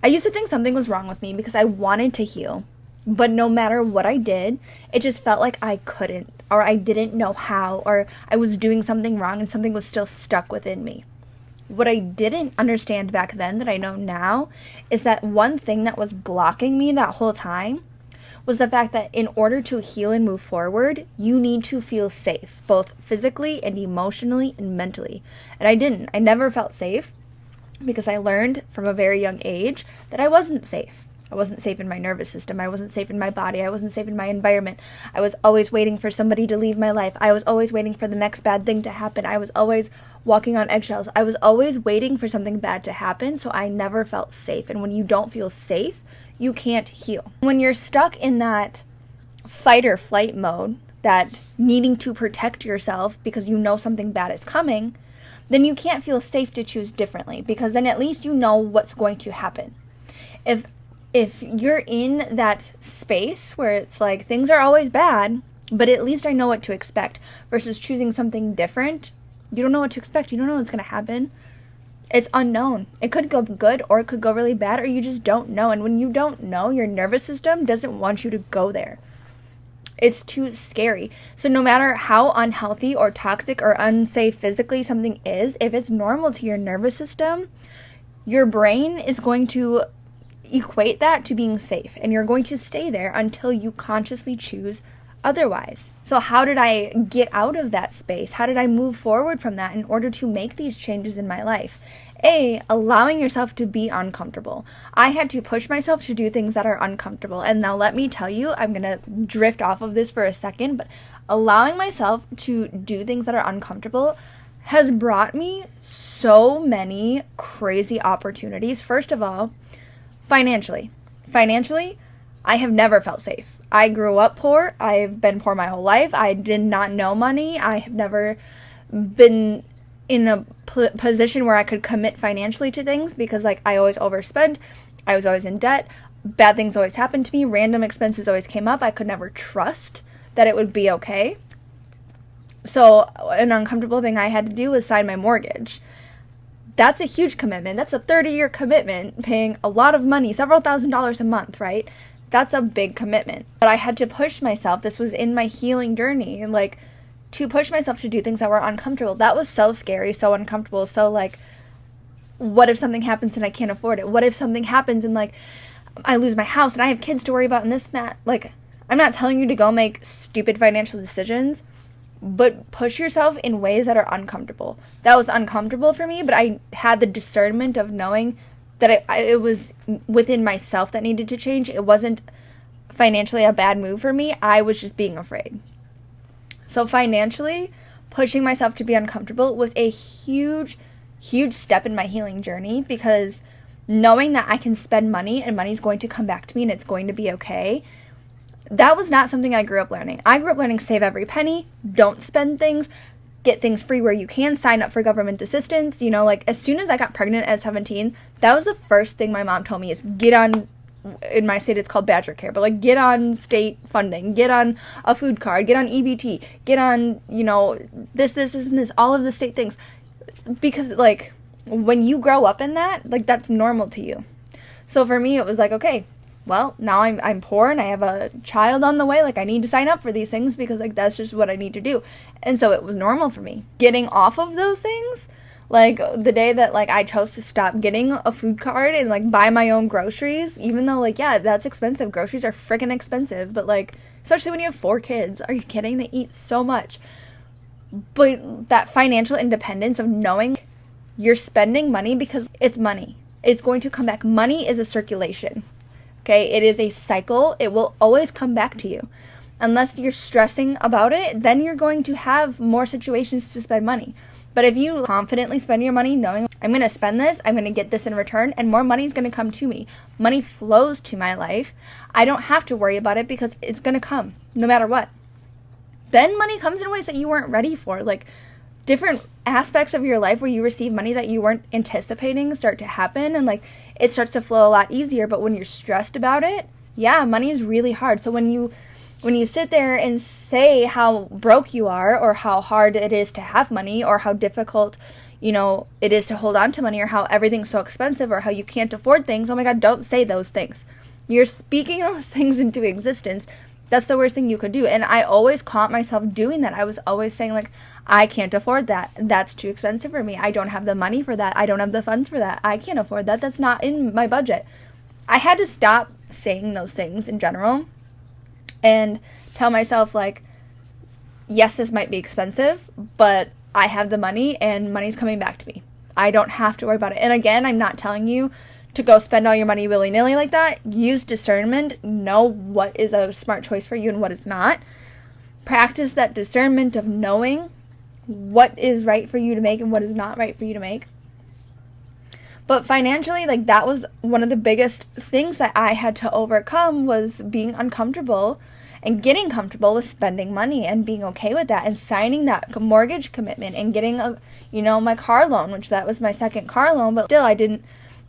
I used to think something was wrong with me because I wanted to heal. But no matter what I did, it just felt like I couldn't, or I didn't know how, or I was doing something wrong and something was still stuck within me. What I didn't understand back then that I know now is that one thing that was blocking me that whole time was the fact that in order to heal and move forward, you need to feel safe, both physically and emotionally and mentally. And I didn't. I never felt safe because I learned from a very young age that I wasn't safe. I wasn't safe in my nervous system. I wasn't safe in my body. I wasn't safe in my environment. I was always waiting for somebody to leave my life. I was always waiting for the next bad thing to happen. I was always walking on eggshells. I was always waiting for something bad to happen, so I never felt safe. And when you don't feel safe, you can't heal. When you're stuck in that fight or flight mode, that needing to protect yourself because you know something bad is coming, then you can't feel safe to choose differently, because then at least you know what's going to happen. If you're in that space where it's like things are always bad, but at least I know what to expect, versus choosing something different, you don't know what to expect. You don't know what's going to happen. It's unknown. It could go good or it could go really bad, or you just don't know. And when you don't know, your nervous system doesn't want you to go there. It's too scary. So no matter how unhealthy or toxic or unsafe physically something is, if it's normal to your nervous system, your brain is going to equate that to being safe, and you're going to stay there until you consciously choose otherwise. So how did I get out of that space? How did I move forward from that in order to make these changes in my life? Allowing yourself to be uncomfortable. I had to push myself to do things that are uncomfortable. And now let me tell you, I'm going to drift off of this for a second, but allowing myself to do things that are uncomfortable has brought me so many crazy opportunities. First of all, financially, I have never felt safe. I grew up poor. I've been poor my whole life. I did not know money. I have never been in a position where I could commit financially to things because, like, I always overspent. I was always in debt. Bad things always happened to me. Random expenses always came up. I could never trust that it would be okay. So an uncomfortable thing I had to do was sign my mortgage. That's a huge commitment. That's a 30-year commitment, paying a lot of money, several $1,000s a month, right? That's a big commitment. But I had to push myself. This was in my healing journey, and like, to push myself to do things that were uncomfortable. That was so scary, so uncomfortable. So like, what if something happens and I can't afford it? What if something happens and like, I lose my house and I have kids to worry about and this and that? Like, I'm not telling you to go make stupid financial decisions, but push yourself in ways that are uncomfortable. That was uncomfortable for me, but I had the discernment of knowing that it was within myself that needed to change. It wasn't financially a bad move for me. I was just being afraid. So financially, pushing myself to be uncomfortable was a huge, huge step in my healing journey, because knowing that I can spend money and money's going to come back to me and it's going to be okay, that was not something I grew up learning. I grew up learning save every penny, don't spend things, get things free where you can, sign up for government assistance. You know, like, as soon as I got pregnant at 17, that was the first thing my mom told me is get on, in my state it's called Badger Care, but like, get on state funding, get on a food card, get on EBT, get on, you know, this, and this, all of the state things. Because like, when you grow up in that, like, that's normal to you. So for me, it was like, okay, well, now I'm poor and I have a child on the way. Like, I need to sign up for these things because, like, that's just what I need to do. And so it was normal for me. Getting off of those things, like, the day that, like, I chose to stop getting a food card and, like, buy my own groceries, even though, like, yeah, that's expensive. Groceries are freaking expensive. But, like, especially when you have 4 kids. Are you kidding? They eat so much. But that financial independence of knowing you're spending money because it's money. It's going to come back. Money is a circulation. Okay, it is a cycle. It will always come back to you. Unless you're stressing about it, then you're going to have more situations to spend money. But if you confidently spend your money knowing, I'm going to spend this, I'm going to get this in return, and more money is going to come to me. Money flows to my life. I don't have to worry about it because it's going to come no matter what. Then money comes in ways that you weren't ready for. Like, different aspects of your life where you receive money that you weren't anticipating start to happen, and like, it starts to flow a lot easier. But when you're stressed about it, yeah, money is really hard. So when you sit there and say how broke you are, or how hard it is to have money, or how difficult it is to hold on to money, or how everything's so expensive, or how you can't afford things. Oh my God, don't say those things. You're speaking those things into existence. That's the worst thing you could do. And I always caught myself doing that. I was always saying, like, I can't afford that. That's too expensive for me. I don't have the money for that. I don't have the funds for that. I can't afford that. That's not in my budget. I had to stop saying those things in general and tell myself, like, yes, this might be expensive, but I have the money and money's coming back to me. I don't have to worry about it. And again, I'm not telling you to go spend all your money willy-nilly like that. Use discernment. Know what is a smart choice for you and what is not. Practice that discernment of knowing what is right for you to make and what is not right for you to make. But financially, like, that was one of the biggest things that I had to overcome, was being uncomfortable and getting comfortable with spending money and being okay with that, and signing that mortgage commitment and getting my car loan, which that was my second car loan. But still, I didn't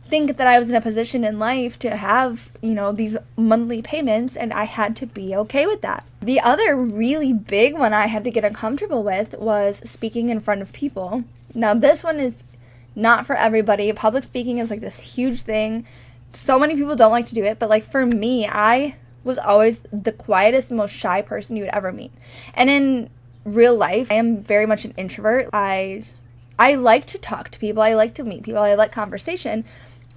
think that I was in a position in life to have, these monthly payments, and I had to be okay with that. The other really big one I had to get uncomfortable with was speaking in front of people. Now, this one is not for everybody. Public speaking is like this huge thing. So many people don't like to do it, but like for me, I was always the quietest, most shy person you would ever meet. And in real life, I am very much an introvert. I like to talk to people. I like to meet people. I like conversation.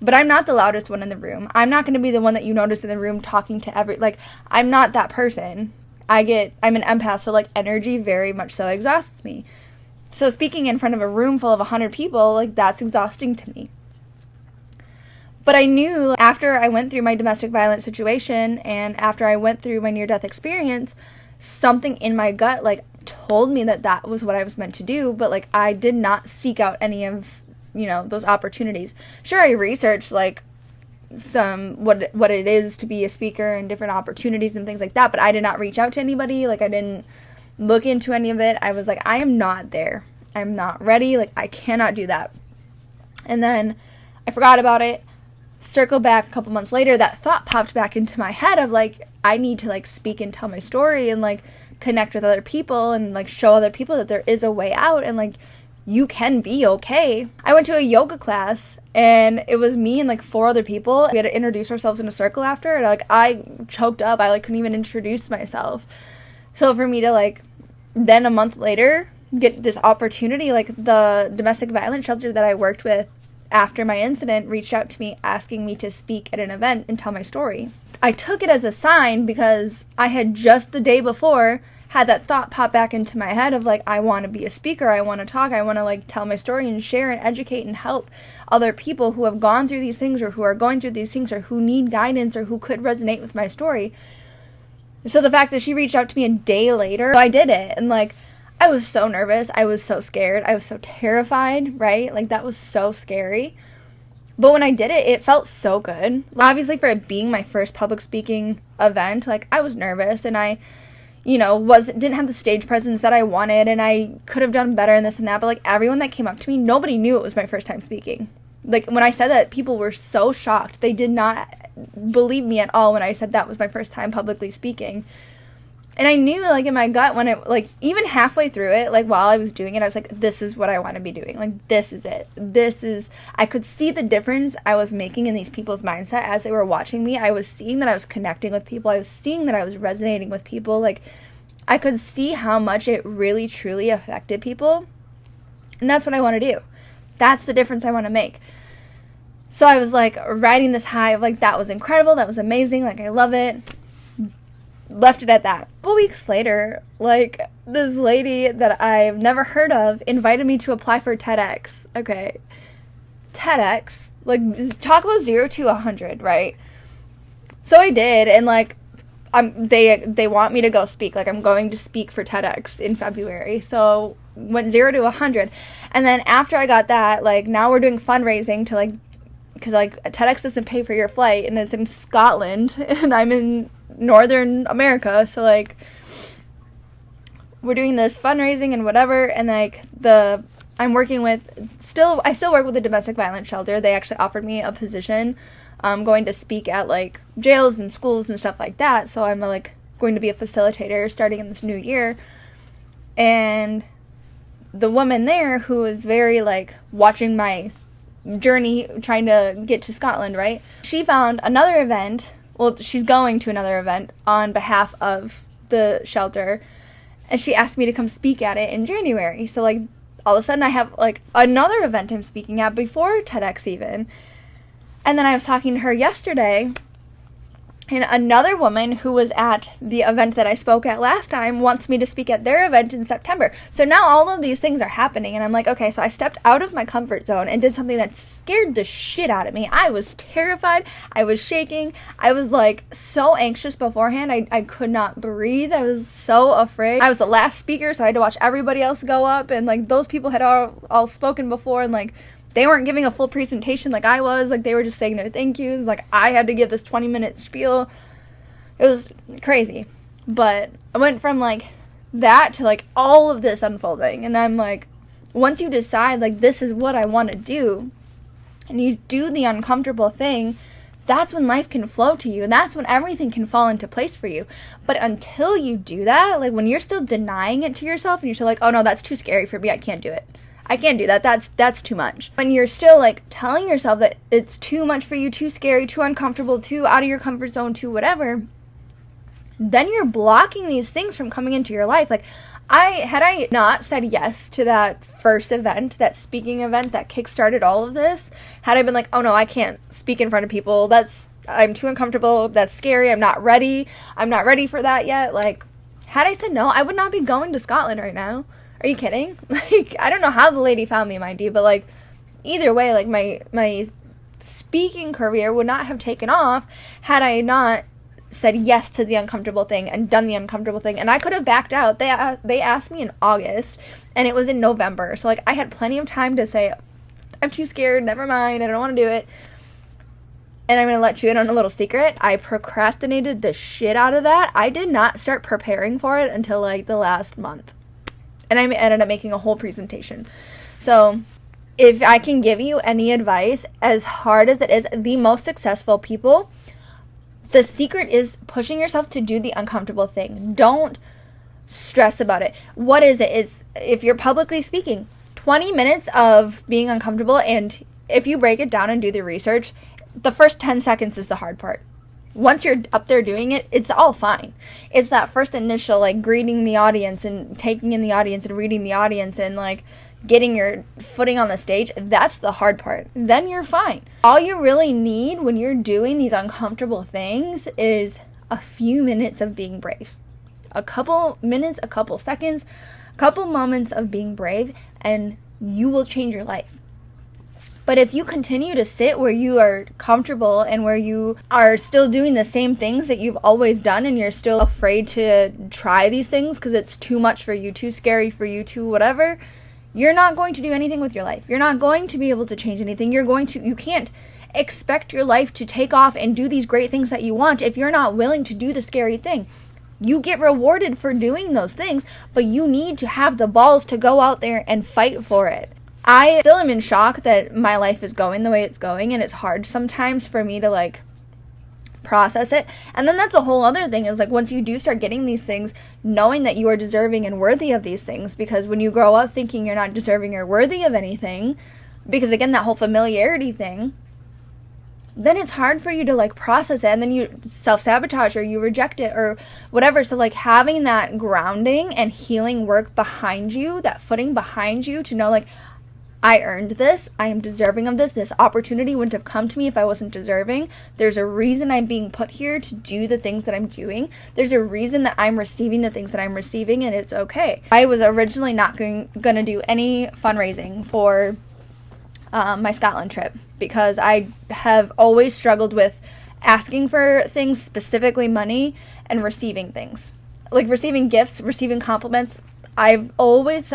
But I'm not the loudest one in the room. I'm not going to be the one that you notice in the room talking to I'm not that person. I'm an empath, so like energy very much so exhausts me. So speaking in front of a room full of 100 people, like, that's exhausting to me. But I knew after I went through my domestic violence situation and after I went through my near-death experience, something in my gut, like, told me that that was what I was meant to do, but, like, I did not seek out any of, those opportunities. Sure, I researched, like, what it is to be a speaker and different opportunities and things like that, but I did not reach out to anybody. Like, I didn't look into any of it. I was like, I am not there. I'm not ready. Like, I cannot do that. And then I forgot about it. Circle back a couple months later, that thought popped back into my head of, like, I need to, like, speak and tell my story and, like, connect with other people and, like, show other people that there is a way out and, like, you can be okay. I went to a yoga class and it was me and, like, 4 other people. We had to introduce ourselves in a circle after, and, like, I choked up. I, like, couldn't even introduce myself. So for me to, like, then a month later get this opportunity, like, the domestic violence shelter that I worked with after my incident reached out to me asking me to speak at an event and tell my story. I took it as a sign because I had just the day before had that thought pop back into my head of, like, I want to be a speaker, I want to talk, I want to, like, tell my story and share and educate and help other people who have gone through these things or who are going through these things or who need guidance or who could resonate with my story. So the fact that she reached out to me a day later, I did it. And, like, I was so nervous. I was so scared. I was so terrified, right? Like, that was so scary. But when I did it, it felt so good. Obviously, for it being my first public speaking event, like, I was nervous and I, didn't have the stage presence that I wanted and I could have done better and this and that. But, like, everyone that came up to me, nobody knew it was my first time speaking. Like, when I said that, people were so shocked. They did not believe me at all when I said that was my first time publicly speaking. And I knew, like, in my gut when it, like, even halfway through it, like, while I was doing it, I was like, this is what I want to be doing. Like, this is it. I could see the difference I was making in these people's mindset as they were watching me. I was seeing that I was connecting with people. I was seeing that I was resonating with people. Like, I could see how much it really, truly affected people. And that's what I want to do. That's the difference I want to make. So I was, like, riding this high of, like, that was incredible. That was amazing. Like, I love it. Left it at that. A couple weeks later, like, this lady that I've never heard of invited me to apply for TEDx. Okay. TEDx. Like, talk about 0 to 100, right? So I did, and, like, they want me to go speak. Like, I'm going to speak for TEDx in February. So went 0 to 100. And then after I got that, like, now we're doing fundraising to, like, because, like, TEDx doesn't pay for your flight, and it's in Scotland, and I'm in Northern America, so, like, we're doing this fundraising and whatever, and, like, I'm working with, I still work with the domestic violence shelter. They actually offered me a position, going to speak at, like, jails and schools and stuff like that, so I'm, like, going to be a facilitator starting in this new year, and the woman there who was very like watching my journey trying to get to Scotland, right? She found another event. Well, she's going to another event on behalf of the shelter, and she asked me to come speak at it in January. So like all of a sudden I have like another event I'm speaking at before TEDx even. And then I was talking to her yesterday, and another woman who was at the event that I spoke at last time wants me to speak at their event in September. So now all of these things are happening, and I'm like, okay, so I stepped out of my comfort zone and did something that scared the shit out of me. I was terrified. I was shaking. I was like so anxious beforehand. I could not breathe. I was so afraid. I was the last speaker, so I had to watch everybody else go up, and like those people had all spoken before, and like they weren't giving a full presentation like I was. Like, they were just saying their thank yous. Like, I had to give this 20-minute spiel. It was crazy. But I went from, like, that to, like, all of this unfolding. And I'm like, once you decide, like, this is what I want to do, and you do the uncomfortable thing, that's when life can flow to you. And that's when everything can fall into place for you. But until you do that, like, when you're still denying it to yourself, and you're still like, oh, no, that's too scary for me. I can't do it. I can't do that. That's too much. When you're still like telling yourself that it's too much for you, too scary, too uncomfortable, too out of your comfort zone, too whatever, then you're blocking these things from coming into your life. Like, had I not said yes to that first event, that speaking event that kickstarted all of this, had I been like, oh no, I can't speak in front of people, I'm too uncomfortable, that's scary, I'm not ready for that yet. Like, had I said no, I would not be going to Scotland right now. Are you kidding? Like, I don't know how the lady found me, mind you, but like, either way, like, my speaking career would not have taken off had I not said yes to the uncomfortable thing and done the uncomfortable thing. And I could have backed out. They asked me in August, and it was in November, so like, I had plenty of time to say, I'm too scared, never mind, I don't want to do it. And I'm going to let you in on a little secret. I procrastinated the shit out of that. I did not start preparing for it until like the last month. And I ended up making a whole presentation. So if I can give you any advice, as hard as it is, the most successful people, the secret is pushing yourself to do the uncomfortable thing. Don't stress about it. What is it? Is if you're publicly speaking, 20 minutes of being uncomfortable, and if you break it down and do the research, the first 10 seconds is the hard part. Once you're up there doing it, it's all fine. It's that first initial, like, greeting the audience and taking in the audience and reading the audience and, like, getting your footing on the stage. That's the hard part. Then you're fine. All you really need when you're doing these uncomfortable things is a few minutes of being brave. A couple minutes, a couple seconds, a couple moments of being brave, and you will change your life. But if you continue to sit where you are comfortable and where you are still doing the same things that you've always done, and you're still afraid to try these things because it's too much for you, too scary for you, too whatever, you're not going to do anything with your life. You're not going to be able to change anything. You can't expect your life to take off and do these great things that you want if you're not willing to do the scary thing. You get rewarded for doing those things, but you need to have the balls to go out there and fight for it. I still am in shock that my life is going the way it's going, and it's hard sometimes for me to, like, process it. And then that's a whole other thing, is, like, once you do start getting these things, knowing that you are deserving and worthy of these things, because when you grow up thinking you're not deserving or worthy of anything, because, again, that whole familiarity thing, then it's hard for you to, like, process it, and then you self-sabotage or you reject it or whatever. So, like, having that grounding and healing work behind you, that footing behind you to know, like, I earned this. I am deserving of this. This opportunity wouldn't have come to me if I wasn't deserving. There's a reason I'm being put here to do the things that I'm doing. There's a reason that I'm receiving the things that I'm receiving, and it's okay. I was originally not going to do any fundraising for my Scotland trip because I have always struggled with asking for things, specifically money, and receiving things. Like receiving gifts, receiving compliments. I've always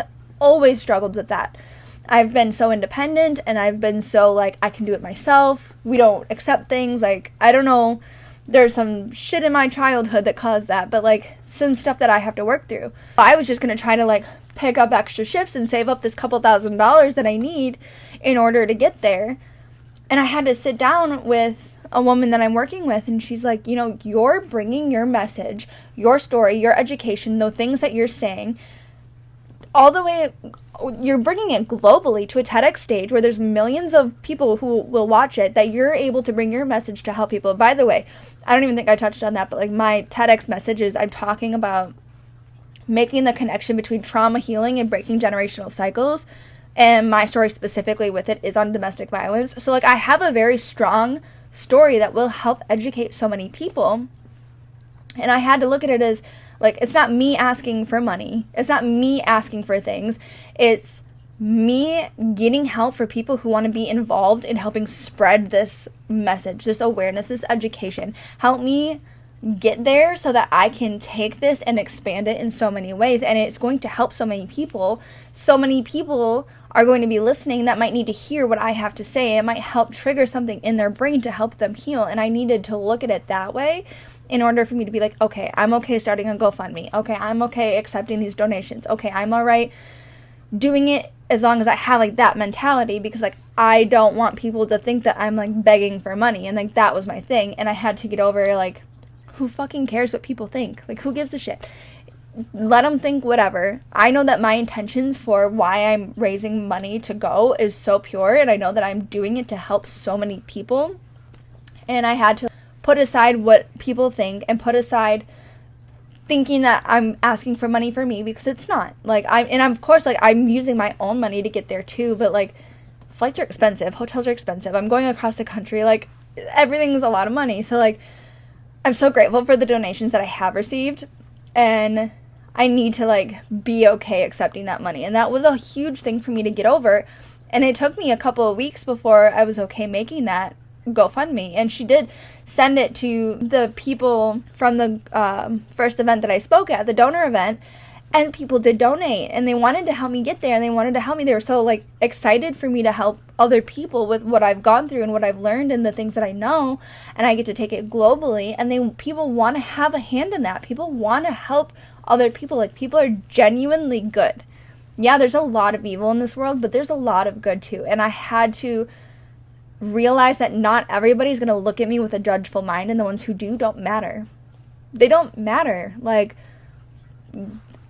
struggled with that. I've been so independent, and I've been so, like, I can do it myself. We don't accept things. Like, I don't know. There's some shit in my childhood that caused that, but, like, some stuff that I have to work through. I was just going to try to, like, pick up extra shifts and save up this couple $1,000s that I need in order to get there. And I had to sit down with a woman that I'm working with, and she's like, you know, you're bringing your message, your story, your education, the things that you're saying all the way, you're bringing it globally to a TEDx stage where there's millions of people who will watch it, that you're able to bring your message to help people. By the way, I don't even think I touched on that, but like my TEDx message is I'm talking about making the connection between trauma healing and breaking generational cycles. And my story specifically with it is on domestic violence. So like I have a very strong story that will help educate so many people. And I had to look at it as like, it's not me asking for money. It's not me asking for things. It's me getting help for people who want to be involved in helping spread this message, this awareness, this education. Help me get there so that I can take this and expand it in so many ways. And it's going to help so many people. So many people are going to be listening that might need to hear what I have to say. It might help trigger something in their brain to help them heal. And I needed to look at it that way in order for me to be like, okay, I'm okay starting a GoFundMe. Okay, I'm okay accepting these donations. Okay, I'm all right doing it as long as I have like that mentality, because like I don't want people to think that I'm like begging for money. And like that was my thing. And I had to get over like, who fucking cares what people think? Like, who gives a shit? Let them think whatever. I know that my intentions for why I'm raising money to go is so pure, and I know that I'm doing it to help so many people. And I had to put aside what people think and put aside thinking that I'm asking for money for me, because it's not. Like, of course, like, I'm using my own money to get there too, but like, flights are expensive, hotels are expensive, I'm going across the country, like, everything's a lot of money. So like, I'm so grateful for the donations that I have received, and I need to like be okay accepting that money. And that was a huge thing for me to get over. And it took me a couple of weeks before I was okay making that GoFundMe. And she did send it to the people from the first event that I spoke at, the donor event. And people did donate, and they wanted to help me get there, and they wanted to help me. They were so like excited for me to help other people with what I've gone through and what I've learned and the things that I know, and I get to take it globally. And people want to have a hand in that. People want to help other people. Like, people are genuinely good. Yeah, there's a lot of evil in this world, but there's a lot of good too. And I had to realize that not everybody's going to look at me with a judgeful mind, and the ones who do don't matter. They don't matter. Like,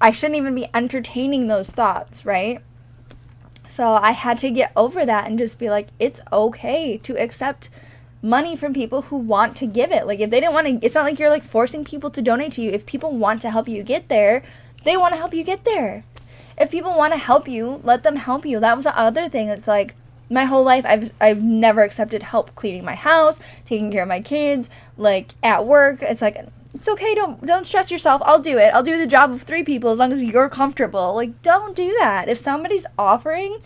I shouldn't even be entertaining those thoughts, right? So I had to get over that and just be like, it's okay to accept money from people who want to give it. Like, if they didn't want to, it's not like you're like forcing people to donate to you. If people want to help you get there, they want to help you get there. If people want to help you, let them help you. That was the other thing. It's like, my whole life, I've never accepted help cleaning my house, taking care of my kids, like at work. It's like, it's okay, don't stress yourself. I'll do it. I'll do the job of 3 people as long as you're comfortable. Like, don't do that. If somebody's offering,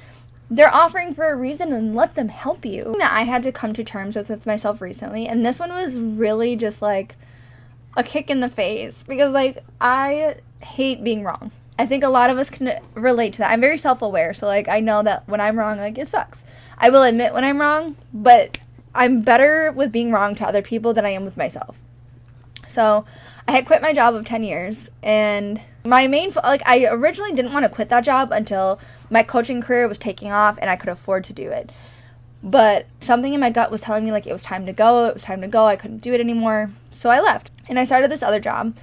they're offering for a reason, and let them help you. That I had to come to terms with myself recently, and this one was really just like a kick in the face, because like, I hate being wrong. I think a lot of us can relate to that. I'm very self-aware, so like, I know that when I'm wrong, like, it sucks. I will admit when I'm wrong, but I'm better with being wrong to other people than I am with myself. So I had quit my job of 10 years, and my main, I originally didn't want to quit that job until my coaching career was taking off and I could afford to do it. But something in my gut was telling me like it was time to go. I couldn't do it anymore. So I left, and I started this other job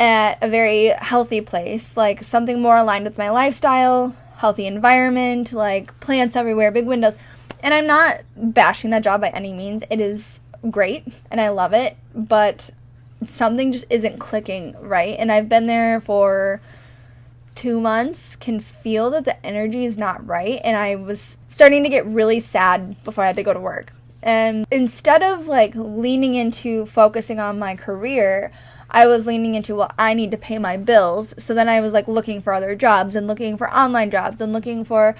at a very healthy place, like something more aligned with my lifestyle, healthy environment, like plants everywhere, big windows. And I'm not bashing that job by any means. It is great and I love it, but something just isn't clicking right. And I've been there for 2 months, can feel that the energy is not right, and I was starting to get really sad before I had to go to work. And instead of like leaning into focusing on my career, I was leaning into, well, I need to pay my bills. So then I was like looking for other jobs and looking for online jobs and looking for,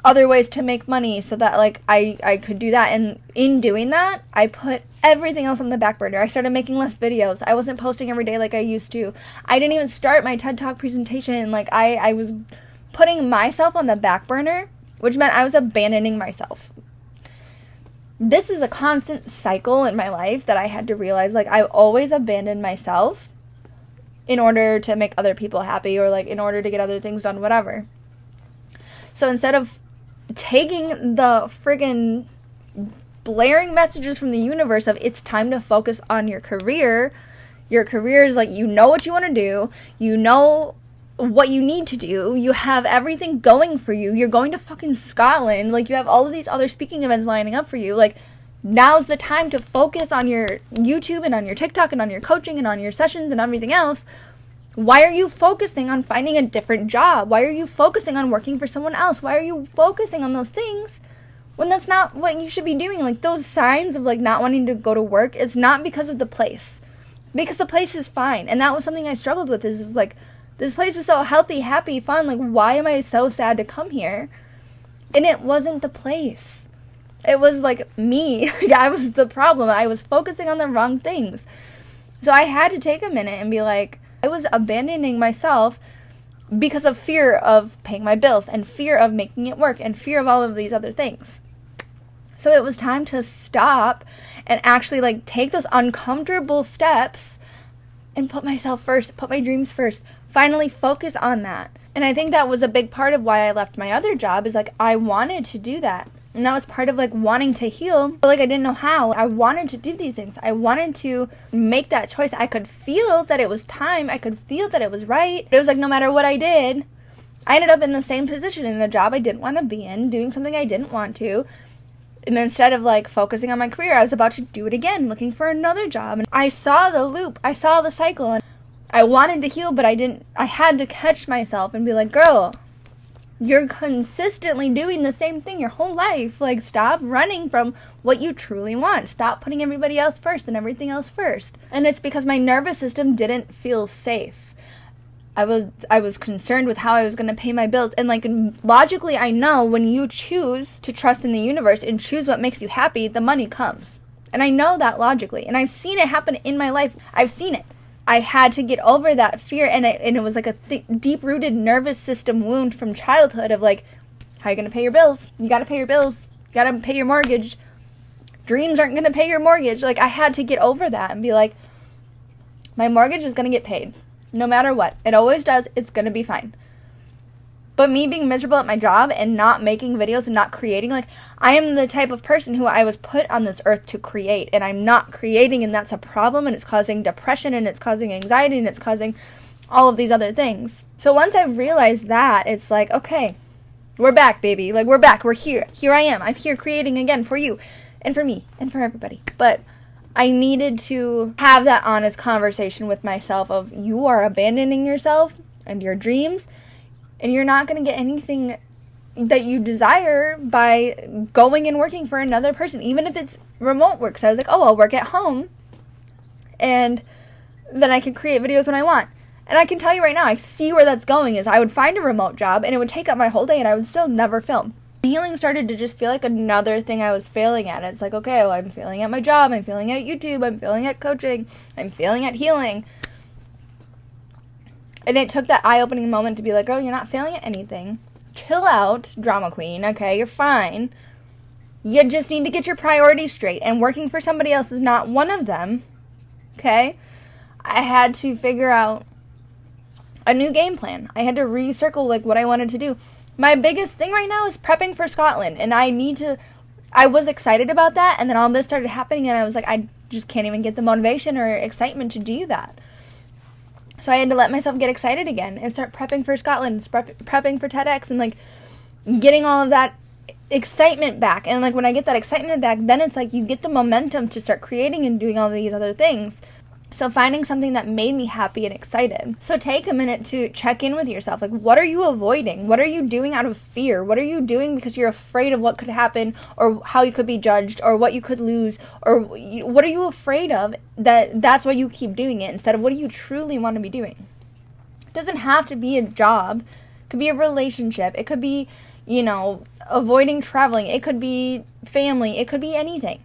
other ways to make money so that like I could do that. And in doing that, I put everything else on the back burner. I started making less videos. I wasn't posting every day like I used to. I didn't even start my TED Talk presentation. Like I was putting myself on the back burner, which meant I was abandoning myself. This is a constant cycle in my life that I had to realize, like, I always abandon myself in order to make other people happy, or like in order to get other things done, whatever. So instead of taking the friggin' blaring messages from the universe of it's time to focus on your career is like, you know what you want to do, you know what you need to do. You have everything going for you. You're going to fucking Scotland. Like, you have all of these other speaking events lining up for you. Like, now's the time to focus on your YouTube and on your TikTok and on your coaching and on your sessions and everything else. Why are you focusing on finding a different job? Why are you focusing on working for someone else? Why are you focusing on those things when that's not what you should be doing? Like, those signs of, like, not wanting to go to work, it's not because of the place. Because the place is fine. And that was something I struggled with, is like, this place is so healthy, happy, fun. Like, why am I so sad to come here? And it wasn't the place. It was, like, me. Like, I was the problem. I was focusing on the wrong things. So I had to take a minute and be like, I was abandoning myself because of fear of paying my bills and fear of making it work and fear of all of these other things. So it was time to stop and actually, like, take those uncomfortable steps and put myself first, put my dreams first, finally focus on that. And I think that was a big part of why I left my other job, is like, I wanted to do that. And that was part of, like, wanting to heal, but, like, I didn't know how. I wanted to do these things. I wanted to make that choice. I could feel that it was time. I could feel that it was right. But it was like, no matter what I did, I ended up in the same position, in a job I didn't want to be in, doing something I didn't want to. And instead of, like, focusing on my career, I was about to do it again, looking for another job. And I saw the loop. I saw the cycle. And I wanted to heal, but I had to catch myself and be like, girl, you're consistently doing the same thing your whole life. Like, stop running from what you truly want. Stop putting everybody else first and everything else first. And it's because my nervous system didn't feel safe. I was concerned with how I was going to pay my bills. And, like, logically, I know when you choose to trust in the universe and choose what makes you happy, the money comes. And I know that logically. And I've seen it happen in my life. I've seen it. I had to get over that fear, and it was like a deep-rooted nervous system wound from childhood of, like, how are you going to pay your bills? You got to pay your bills. You got to pay your mortgage. Dreams aren't going to pay your mortgage. Like, I had to get over that and be like, my mortgage is going to get paid no matter what. It always does. It's going to be fine. But me being miserable at my job and not making videos and not creating, like, I am the type of person who I was put on this earth to create, and I'm not creating, and that's a problem, and it's causing depression, and it's causing anxiety, and it's causing all of these other things. So once I realized that, it's like, okay, we're back, baby. Like, we're back. We're here. Here I am. I'm here creating again for you and for me and for everybody. But I needed to have that honest conversation with myself of, you are abandoning yourself and your dreams, and you're not going to get anything that you desire by going and working for another person, even if it's remote work. So I was like, oh, I'll work at home, and then I can create videos when I want. And I can tell you right now, I see where that's going, is I would find a remote job, and it would take up my whole day, and I would still never film. Healing started to just feel like another thing I was failing at. It's like, okay, well, I'm failing at my job, I'm failing at YouTube, I'm failing at coaching, I'm failing at healing. And it took that eye-opening moment to be like, oh, you're not failing at anything. Chill out, drama queen. Okay, you're fine. You just need to get your priorities straight. And working for somebody else is not one of them. Okay? I had to figure out a new game plan. I had to recircle, like, what I wanted to do. My biggest thing right now is prepping for Scotland. And I was excited about that. And then all this started happening. And I was like, I just can't even get the motivation or excitement to do that. So I had to let myself get excited again and start prepping for Scotland, prepping for TEDx, and, like, getting all of that excitement back. And, like, when I get that excitement back, then it's like you get the momentum to start creating and doing all these other things. So finding something that made me happy and excited. So take a minute to check in with yourself. Like, what are you avoiding? What are you doing out of fear? What are you doing because you're afraid of what could happen, or how you could be judged, or what you could lose, or what are you afraid of that's why you keep doing it, instead of what do you truly want to be doing? It doesn't have to be a job. It could be a relationship. It could be, avoiding traveling. It could be family. It could be anything.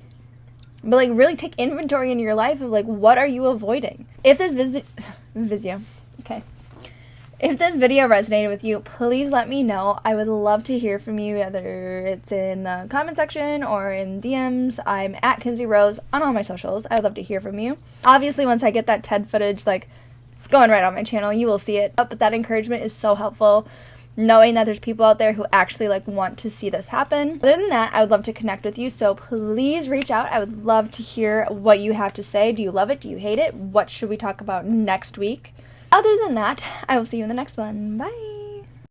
But, like, really take inventory in your life of, like, what are you avoiding? If this If this video resonated with you, please let me know. I would love to hear from you, whether it's in the comment section or in DMs. I'm at Kinsey Rose on all my socials. I'd love to hear from you. Obviously, once I get that TED footage, like, it's going right on my channel. You will see it. But that encouragement is so helpful, knowing that there's people out there who actually, like, want to see this happen. Other than that, I would love to connect with you, so please reach out. I would love to hear what you have to say. Do you love it? Do you hate it? What should we talk about next week? Other than that, I will see you in the next one. Bye.